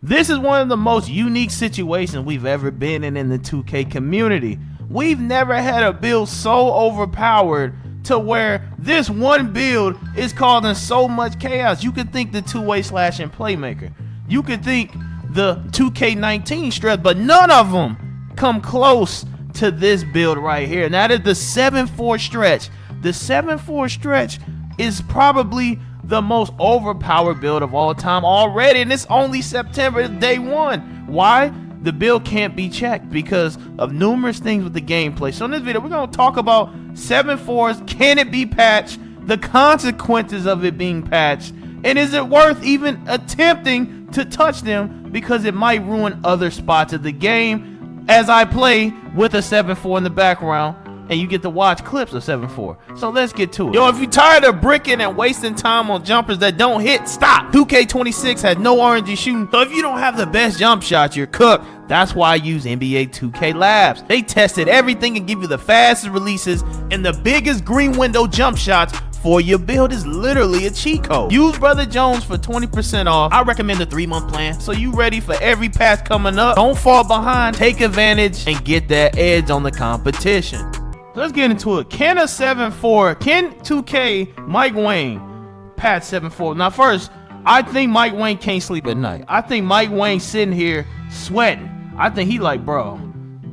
This is one of the most unique situations we've ever been in the 2K community. We've never had a build so overpowered to where this one build is causing so much chaos. You could think the two-way slashing playmaker. You could think the 2K19 stretch, but none of them come close to this build right here. And that is the 7-4 stretch. The 7-4 stretch is probably the most overpowered build of all time already, and it's only September day one. Why? The build can't be checked because of numerous things with the gameplay. So in this video, we're going to talk about 7-4s. Can it be patched? The consequences of it being patched. And is it worth even attempting to touch them because it might ruin other spots of the game as I play with a 7-4 in the background. And you get to watch clips of 7-4. So let's get to it. Yo, if you're tired of bricking and wasting time on jumpers that don't hit, stop. 2K26 has no RNG shooting. So if you don't have the best jump shots, you're cooked. That's why I use NBA 2K Labs. They tested everything and give you the fastest releases and the biggest green window jump shots for your build. Is literally a cheat code. Use Brother Jones for 20% off. I recommend the 3-month plan. So you ready for every patch coming up. Don't fall behind. Take advantage and get that edge on the competition. Let's get into it. Can a 7-4, can 2K Mike Wang patch 7-4? Now first, I think Mike Wang can't sleep at night. I think Mike Wang sitting here sweating. I think he like, bro,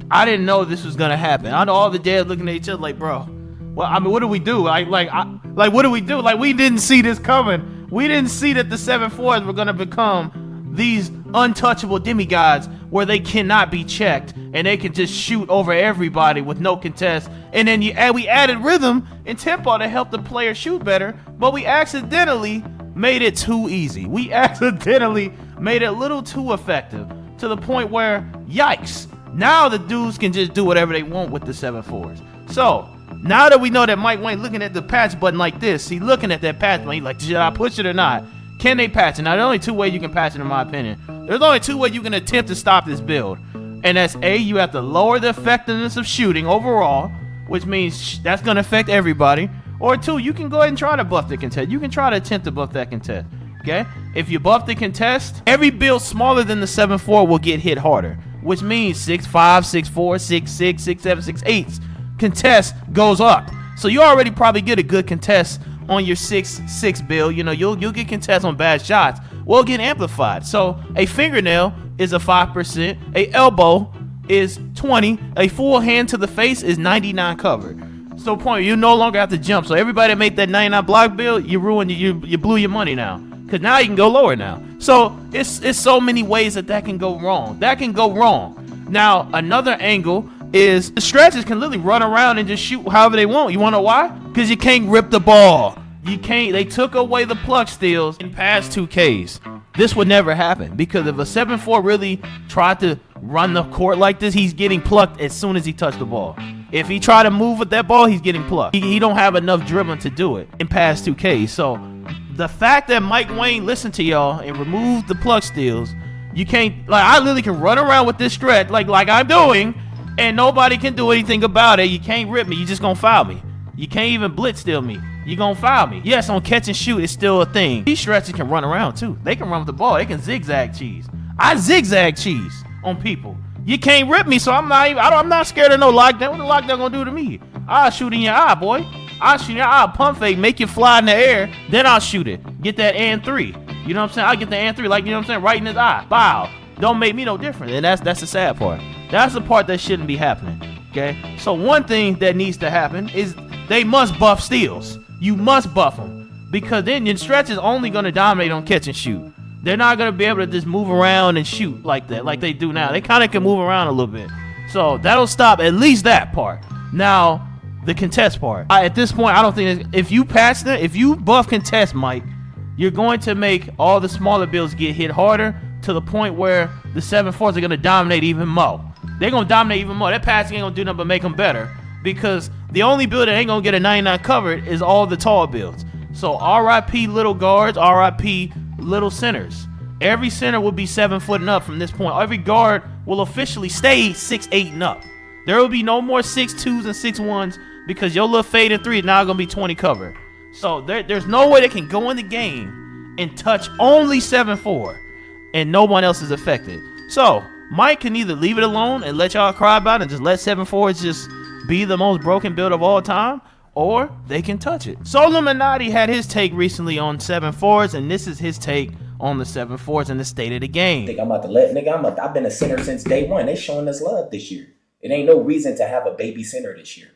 I didn't know this was gonna happen. I know all the devs looking at each other like, bro, well, I mean, what do we do? Like what do we do? Like, we didn't see this coming. We didn't see that the 7-4s were gonna become these untouchable demigods where they cannot be checked and they can just shoot over everybody with no contest. And then we added rhythm and tempo to help the player shoot better, but we accidentally made it too easy. We accidentally made it a little too effective to the point where, yikes, now the dudes can just do whatever they want with the 7-4s. So now that we know that Mike Wang looking at the patch button like this, he looking at that patch button, he's like, should I push it or not? Can they patch it? Now, there's only two ways you can patch it, in my opinion. There's only two ways you can attempt to stop this build. And that's A, you have to lower the effectiveness of shooting overall, which means that's going to affect everybody. Or two, you can go ahead and try to buff the contest. You can try to attempt to buff that contest. Okay? If you buff the contest, every build smaller than the 7-4 will get hit harder, which means 6-5, 6-4, 6-6, 6-7, 6-8 contest goes up. So you already probably get a good contest on your 6-6 build. You know, you'll get contests on bad shots. Will get amplified. So a fingernail is a 5%, a elbow is 20, a full hand to the face is 99 covered. So point, you no longer have to jump. So everybody that made that 99 block build, you ruined, you blew your money now, because now you can go lower now. So it's so many ways that can go wrong. That can go wrong. Now another angle is the stretchers can literally run around and just shoot however they want. You want to know why? Because you can't rip the ball. You can't. They took away the pluck steals in past 2Ks. This would never happen, because if a 7-4 really tried to run the court like this, he's getting plucked as soon as he touched the ball. If he tried to move with that ball, he's getting plucked. He don't have enough dribbling to do it in past 2Ks. So the fact that Mike Wang listened to y'all and removed the pluck steals, you can't, like, I literally can run around with this stretch like I'm doing, and nobody can do anything about it. You can't rip me. You just gonna foul me. You can't even blitz steal me. You gonna foul me. Yes, on catch and shoot, it's still a thing. These stretchers can run around too. They can run with the ball. They can zigzag cheese. I zigzag cheese on people. You can't rip me, so I'm not scared of no lockdown. What the lockdown gonna do to me? I'll shoot in your eye, boy. I'll shoot in your eye, pump fake, make you fly in the air, then I'll shoot it. Get that and 3. You know what I'm saying? I'll get the and 3, like, you know what I'm saying, right in his eye. Bow. Don't make me no different. And that's the sad part. That's the part that shouldn't be happening. Okay? So one thing that needs to happen is they must buff steals. You must buff them, because then your stretch is only going to dominate on catch and shoot. They're not going to be able to just move around and shoot like that, like they do now. They kind of can move around a little bit. So that'll stop at least that part. Now, the contest part. At this point, I don't think if you patch that, if you buff contest, Mike, you're going to make all the smaller builds get hit harder to the point where the 7-4s are going to dominate even more. They're going to dominate even more. That passing ain't going to do nothing but make them better, because the only build that ain't going to get a 99 covered is all the tall builds. So RIP little guards, RIP little centers. Every center will be 7 foot and up from this point. Every guard will officially stay 6'8" and up. There will be no more 6'2s and 6'1s, because your little fade and 3 is now going to be 20 covered. So there's no way they can go in the game and touch only 7-4. and no one else is affected. So Mike can either leave it alone and let y'all cry about it and just let 7-4s just be the most broken build of all time, or they can touch it. So Illuminati had his take recently on 7-4s, and this is his take on the 7-4s and the state of the game. Think I'm about to let nigga, I've been a center since day one. They showing us love this year. It ain't no reason to have a baby center this year.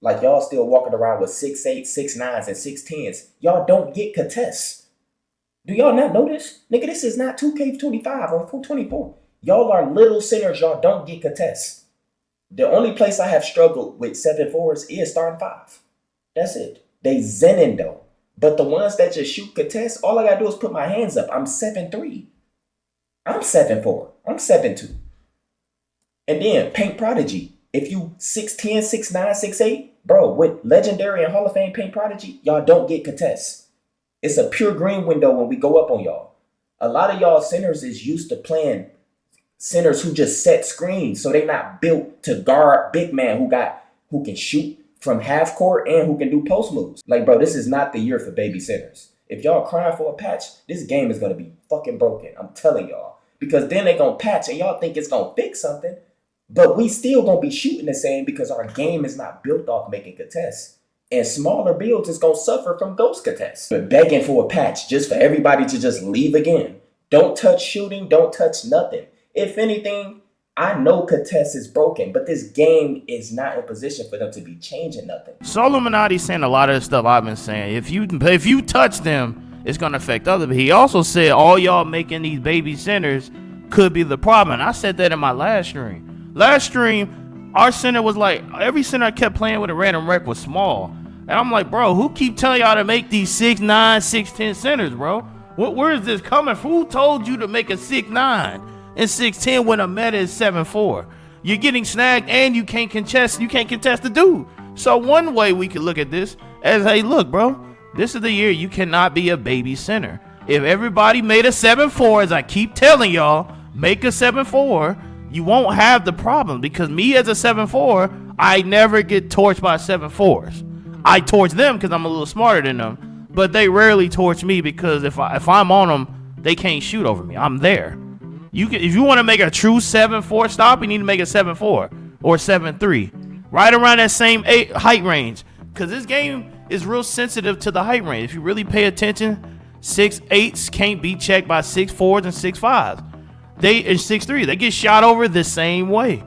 Like y'all still walking around with 6'8", 6'9", and 6'10s. Y'all don't get contests. Do y'all not know this? Nigga, this is not 2K25 or 2K24. Y'all are little centers, y'all don't get contests. The only place I have struggled with 7-4s is starting 5. That's it. They zenning though. But the ones that just shoot contests, all I gotta do is put my hands up. I'm 7'3". I'm 7'4". I'm 7'2". And then Paint Prodigy. If you 6'10", 6'9", 6'8", bro, with legendary and Hall of Fame Paint Prodigy, y'all don't get contests. It's a pure green window when we go up on y'all. A lot of y'all centers is used to playing centers who just set screens, so they not built to guard big man who can shoot from half court and who can do post moves. Like, bro, this is not the year for baby centers. If y'all crying for a patch, this game is gonna be fucking broken. I'm telling y'all. Because then they gonna patch and y'all think it's gonna fix something, but we still gonna be shooting the same because our game is not built off making contests. And smaller builds is gonna suffer from ghost contests. But begging for a patch just for everybody to just leave again. Don't touch shooting, don't touch nothing. If anything, I know contest is broken, but this game is not in position for them to be changing nothing. So Illuminati saying a lot of the stuff I've been saying. If you touch them, it's gonna affect others. But he also said all y'all making these baby centers could be the problem. And I said that in my last stream. Last stream, our center was like, every center I kept playing with a random rec was small. And I'm like, bro, who keep telling y'all to make these 6'9", 6'10" centers, bro? Where is this coming from? Who told you to make a 6'9" and 6'10" when a meta is 7'4"? You're getting snagged and you can't contest the dude. So one way we could look at this as, hey, look, bro, this is the year you cannot be a baby center. If everybody made a 7'4", as I keep telling y'all, make a 7'4", you won't have the problem, because me as a 7'4", I never get torched by 7'4s. I torch them because I'm a little smarter than them, but they rarely torch me because if I'm on them, they can't shoot over me. I'm there. If you want to make a true 7'4" stop, you need to make a 7'4" or 7'3", right around that same height range, because this game is real sensitive to the height range. If you really pay attention, 6'8" can't be checked by 6'4" and 6'5". They and 6'3", they get shot over the same way.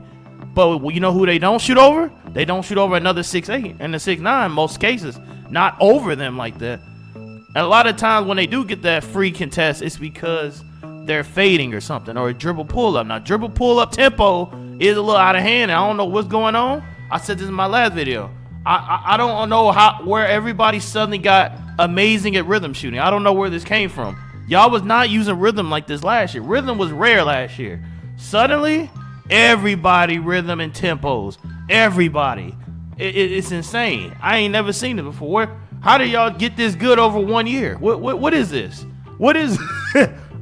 But you know who they don't shoot over? They don't shoot over another 6'8" and a 6'9" most cases, not over them like that. And a lot of times when they do get that free contest, it's because they're fading or something, or a dribble pull up. Now, dribble pull up tempo is a little out of hand, and I don't know what's going on. I said this in my last video. I don't know where everybody suddenly got amazing at rhythm shooting. I don't know where this came from. Y'all was not using rhythm like this last year. Rhythm was rare last year. Suddenly, everybody rhythm and tempos. Everybody. It's insane. I ain't never seen it before. How did y'all get this good over 1 year? What is this? What is...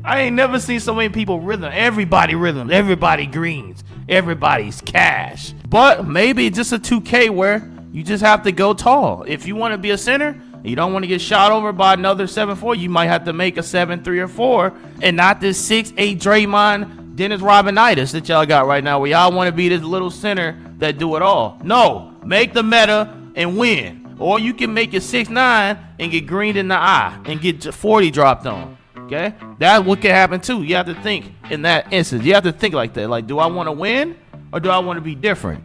I ain't never seen so many people rhythm. Everybody rhythms. Everybody greens. Everybody's cash. But maybe just a 2K where you just have to go tall. If you want to be a center and you don't want to get shot over by another 7'4", you might have to make a 7'3" or 4, and not this 6'8" Draymond Dennis Robinitis that y'all got right now, where y'all want to be this little center that do it all. No, make the meta and win. Or you can make it 6'9" and get greened in the eye and get 40 dropped on. Okay, that's what can happen too. You have to think in that instance. You have to think like that. Like, do I want to win or do I want to be different?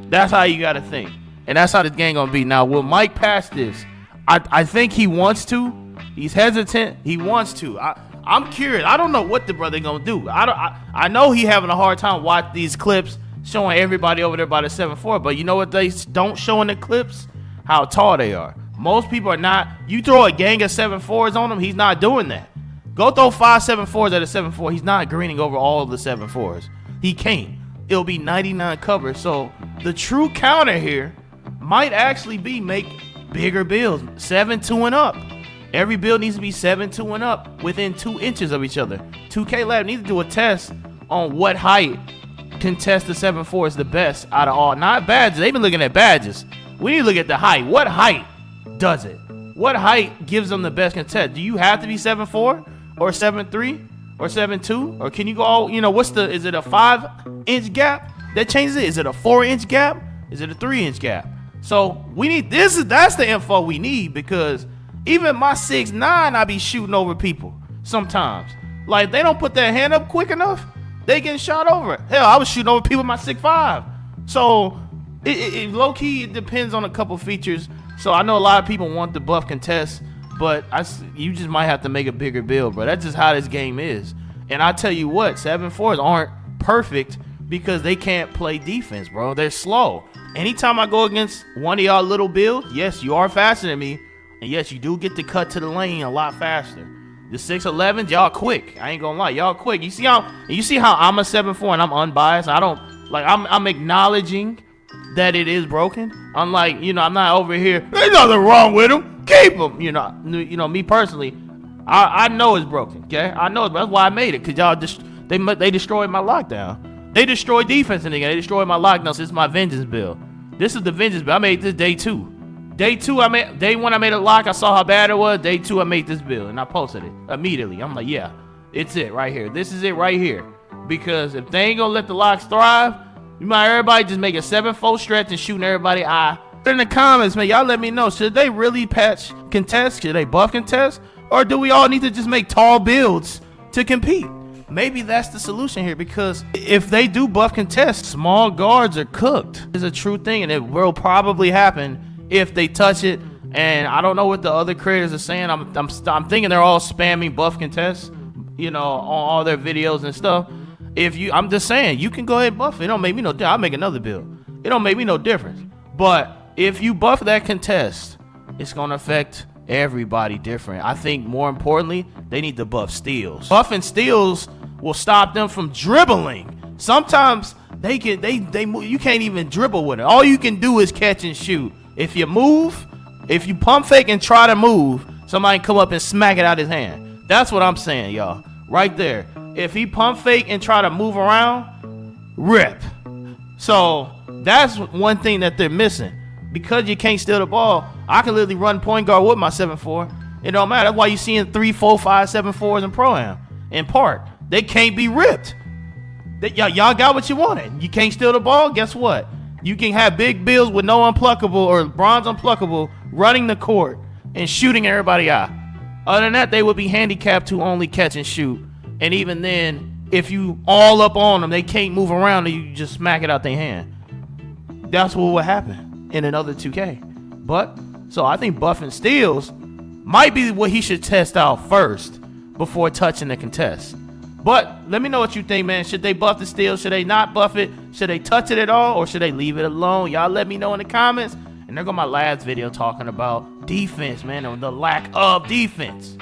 That's how you got to think, and that's how this game gonna be. Now, will Mike pass this? I think he wants to. He's hesitant. He wants to. I'm curious. I don't know what the brother gonna do. I know he having a hard time watching these clips showing everybody over there by the 7'4", but you know what they don't show in the clips? How tall they are. Most people are not. You throw a gang of 7'4s on him, he's not doing that. Go throw 5 7'4s at a 7'4". He's not greening over all of the 7'4s. He can't. It'll be 99 cover. So the true counter here might actually be make bigger builds, 7'2" and up. Every build needs to be 7'2" and up within 2 inches of each other. 2K Lab needs to do a test on what height contest the 7'4" is the best out of all. Not badges. They've been looking at badges. We need to look at the height. What height does it? What height gives them the best contest? Do you have to be 7'4" or 7'3"? or 7'2"? Or can you go, is it a 5-inch gap that changes it? Is it a 4-inch gap? Is it a 3-inch gap? So that's the info we need, because even my 6'9", I be shooting over people sometimes. Like, they don't put their hand up quick enough, they getting shot over. Hell, I was shooting over people with my 6'5". So it low key, it depends on a couple features. So I know a lot of people want the buff contest, but you just might have to make a bigger build, bro. That's just how this game is. And I tell you what, 7.4s aren't perfect because they can't play defense, bro. They're slow. Anytime I go against one of y'all little builds, yes, you are faster than me, and yes, you do get to cut to the lane a lot faster. The 6'11s, y'all quick. I ain't gonna lie, y'all quick. You see how I'm a 7'4" and I'm unbiased. I'm acknowledging that it is broken. Unlike, I'm not over here, there's nothing wrong with him, keep him. Me personally, I know it's broken. Okay, I know that's why I made it, because y'all they destroyed my lockdown. They destroyed defense in the game. They destroyed my lockdown. So this is my vengeance build. This is the vengeance build. I made this day 2. Day 1 I made a lock. I saw how bad it was. Day 2 I made this build and I posted it immediately. I'm like, yeah, it's it right here. This is it right here. Because if they ain't gonna let the locks thrive, you might everybody just make a 7-4 stretch and shooting everybody eye. In the comments, man, y'all let me know. Should they really patch contest? Should they buff contest? Or do we all need to just make tall builds to compete? Maybe that's the solution here, because if they do buff contest, small guards are cooked. It's a true thing, and it will probably happen if they touch it. And I don't know what the other creators are saying. I'm thinking they're all spamming buff contests, on all their videos and stuff. I'm just saying, you can go ahead and buff it. It don't make me no difference. I'll make another build. It don't make me no difference. But if you buff that contest, it's gonna affect everybody different. I think more importantly, they need to buff steals. Buffing steals will stop them from dribbling. Sometimes you can't even dribble with it. All you can do is catch and shoot. If you pump fake and try to move, somebody come up and smack it out his hand. That's what I'm saying, y'all. Right there. If he pump fake and try to move around, rip. So that's one thing that they're missing. Because you can't steal the ball, I can literally run point guard with my 7'4". It don't matter. That's why you're seeing 3, 4, 5, 7'4s in Pro-Am. In part, they can't be ripped. Y'all got what you wanted. You can't steal the ball, guess what? You can have big builds with no unpluckable or bronze unpluckable running the court and shooting everybody out. Other than that, they would be handicapped to only catch and shoot. And even then, if you all up on them, they can't move around and you just smack it out their hand. That's what would happen in another 2K. So I think buffing steals might be what he should test out first before touching the contest. But let me know what you think, man. Should they buff the steal? Should they not buff it? Should they touch it at all? Or should they leave it alone? Y'all let me know in the comments. And there go my last video talking about defense, man, or the lack of defense.